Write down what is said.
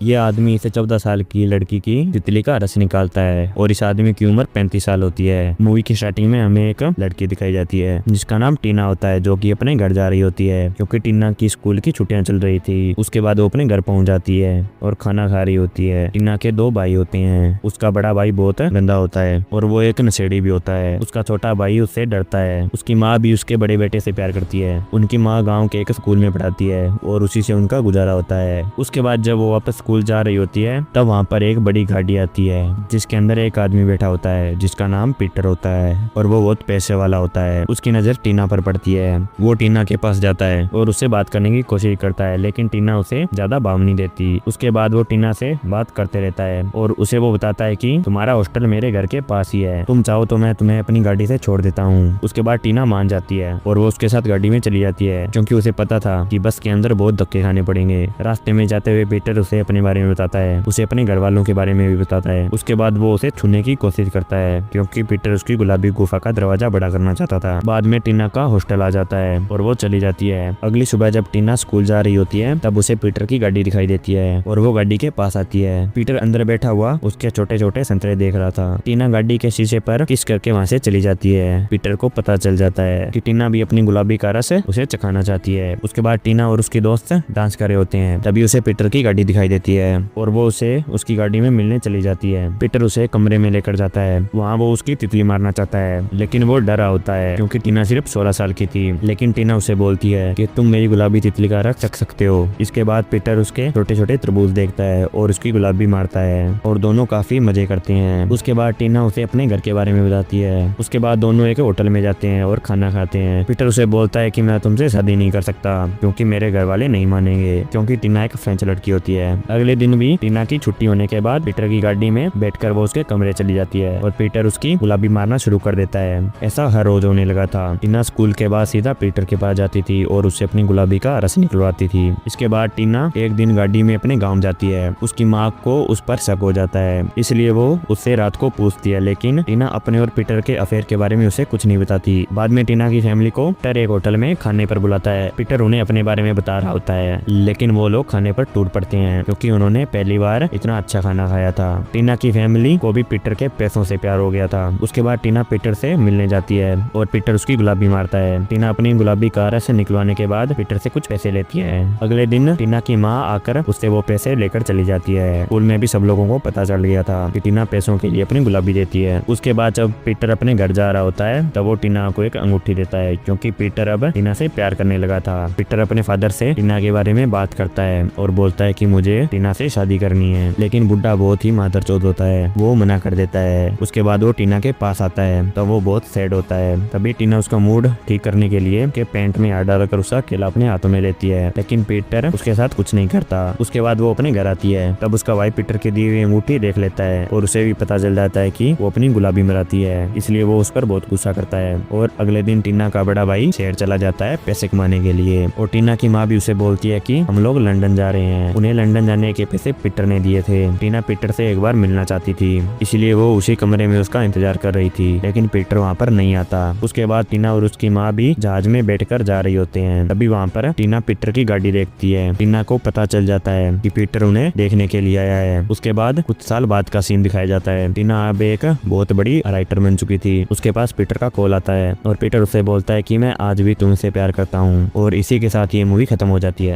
ये आदमी इसे 14 साल की लड़की की तितली का रस निकालता है और इस आदमी की उम्र 35 साल होती है। मूवी की स्टार्टिंग में हमें एक लड़की दिखाई जाती है जिसका नाम टीना होता है, जो कि अपने घर जा रही होती है क्योंकि टीना की स्कूल की छुट्टियां चल रही थी। उसके बाद वो अपने घर पहुंच जाती है और खाना खा रही होती है। टीना के 2 भाई होते हैं। उसका बड़ा भाई बहुत गंदा होता है और वो एक नशेड़ी भी होता है। उसका छोटा भाई उससे डरता है। उसकी माँ भी उसके बड़े बेटे से प्यार करती है। उनकी माँ गाँव के एक स्कूल में पढ़ाती है और उसी से उनका गुजारा होता है। उसके बाद जब वो वापस स्कूल जा रही होती है तब वहाँ पर एक बड़ी गाड़ी आती है जिसके अंदर एक आदमी बैठा होता है जिसका नाम पीटर होता है और वो बहुत पैसे वाला होता है। उसकी नजर टीना पर पड़ती है। वो टीना के पास जाता है और उससे बात करने की कोशिश करता है, लेकिन टीना उसे ज्यादा भाव नहीं देती। उसके बाद वो टीना से बात करते रहता है और उसे वो बताता है कि तुम्हारा हॉस्टल मेरे घर के पास ही है, तुम चाहो तो मैं तुम्हें अपनी गाड़ी से छोड़ देता हूँ। उसके बाद टीना मान जाती है और वो उसके साथ गाड़ी में चली जाती है क्योंकि उसे पता था कि बस के अंदर बहुत धक्के खाने पड़ेंगे। रास्ते में जाते हुए पीटर उसे अपने बारे में बताता है, उसे अपने घर वालों के बारे में भी बताता है। उसके बाद वो उसे छूने की कोशिश करता है क्योंकि पीटर उसकी गुलाबी गुफा का दरवाजा बड़ा करना चाहता था। बाद में टीना का हॉस्टल आ जाता है और वो चली जाती है। अगली सुबह जब टीना स्कूल जा रही होती है तब उसे पीटर की गाड़ी दिखाई देती है और वो गाड़ी के पास आती है। पीटर अंदर बैठा हुआ उसके छोटे छोटे संतरे देख रहा था। टीना गाड़ी के शीशे पर किस करके वहाँ से चली जाती है। पीटर को पता चल जाता है कि टीना भी अपनी गुलाबी का रस उसे चखाना चाहती है। उसके बाद टीना और उसकी दोस्त डांस कर रहे होते हैं। तभी उसे पीटर की गाड़ी दिखाई देती है और वो उसे उसकी गाड़ी में मिलने चली जाती है। पीटर उसे कमरे में लेकर जाता है। वहाँ वो उसकी तितली मारना चाहता है, लेकिन वो डरा होता है क्योंकि टीना सिर्फ 16 साल की थी। लेकिन टीना उसे बोलती है कि तुम मेरी गुलाबी तितली का रस चख सकते हो। इसके बाद पीटर उसके छोटे छोटे तरबूज देखता है और उसकी गुलाबी मारता है और दोनों काफी मजे करते हैं। उसके बाद टीना उसे अपने घर के बारे में बताती है। उसके बाद दोनों एक होटल में जाते हैं और खाना खाते हैं। पीटर उसे बोलता है कि मैं तुमसे शादी नहीं कर सकता क्योंकि मेरे घर वाले नहीं मानेंगे, क्योंकि टीना एक फ्रेंच लड़की होती है। अगले दिन भी टीना की छुट्टी होने के बाद पीटर की गाड़ी में बैठकर वो उसके कमरे चली जाती है और पीटर उसकी गुलाबी मारना शुरू कर देता है। ऐसा हर रोज होने लगा था। टीना स्कूल के बाद सीधा पीटर के पास जाती थी और उससे अपनी गुलाबी का रस निकलवाती थी। इसके बाद टीना एक दिन गाड़ी में अपने गाँव जाती है। उसकी माँ को उस पर शक हो जाता है, इसलिए वो उससे रात को पूछती है, लेकिन टीना अपने और पीटर के अफेयर के बारे में उसे कुछ नहीं बताती। बाद में टीना की फैमिली को पीटर एक होटल में खाने पर बुलाता है। पीटर उन्हें अपने बारे में बता रहा होता है, लेकिन वो लोग खाने पर टूट पड़ते हैं क्योंकि उन्होंने पहली बार इतना अच्छा खाना खाया था। टीना की फैमिली को भी पीटर के पैसों से प्यार हो गया था। उसके बाद टीना पीटर से मिलने जाती है और पीटर उसकी गुलाबी मारता है। टीना अपनी गुलाबी का रस निकलवाने के बाद पीटर से कुछ पैसे लेती है। अगले दिन टीना की माँ आकर उससे वो पैसे लेकर चली जाती है। स्कूल में भी सब लोगों को पता चल गया था कि टीना पैसों के लिए अपनी गुलाबी देती है। उसके बाद जब पीटर अपने घर जा रहा होता है तब वो टीना को एक अंगूठी देता है क्योंकि पीटर अब टीना से प्यार करने लगा था। पीटर अपने फादर से टीना के बारे में बात करता है और बोलता है कि मुझे टीना से शादी करनी है, लेकिन बुड्ढा बहुत ही मादरचोद होता है, वो मना कर देता है। उसके बाद वो टीना के पास आता है तब वो बहुत सैड होता है। तभी टीना उसका मूड ठीक करने के लिए के पैंट में हाथ डालकर उसका केला अपने हाथों में लेती है, लेकिन पीटर उसके साथ कुछ नहीं करता। उसके बाद वो अपने घर आती है तब उसका भाई पीटर की दी हुई अंगूठी देख लेता है और उसे भी पता चल जाता है कि वो अपनी गुलाबी मराती है, इसलिए वो उस पर बहुत गुस्सा करता है। और अगले दिन टीना का बड़ा भाई शहर चला जाता है पैसे कमाने के लिए और टीना की माँ भी उसे बोलती है कि हम लोग लंदन जा रहे हैं। उन्हें लंदन जाने के पैसे पीटर ने दिए थे। टीना पीटर से एक बार मिलना चाहती थी, इसलिए वो उसी कमरे में उसका इंतजार कर रही थी, लेकिन पीटर वहाँ पर नहीं आता। उसके बाद टीना और उसकी माँ भी जहाज में बैठकर जा रही होते हैं। तभी वहाँ पर टीना पीटर की गाड़ी देखती है। टीना को पता चल जाता है कि पीटर उन्हें देखने के लिए आया है। उसके बाद कुछ साल बाद का सीन दिखाया जाता है। टीना अब एक बहुत बड़ी राइटर बन चुकी थी। उसके पास पीटर का कॉल आता है और पीटर उसे बोलता है कि मैं आज भी तुमसे प्यार करता हूँ और इसी के साथ ये मूवी खत्म हो जाती है।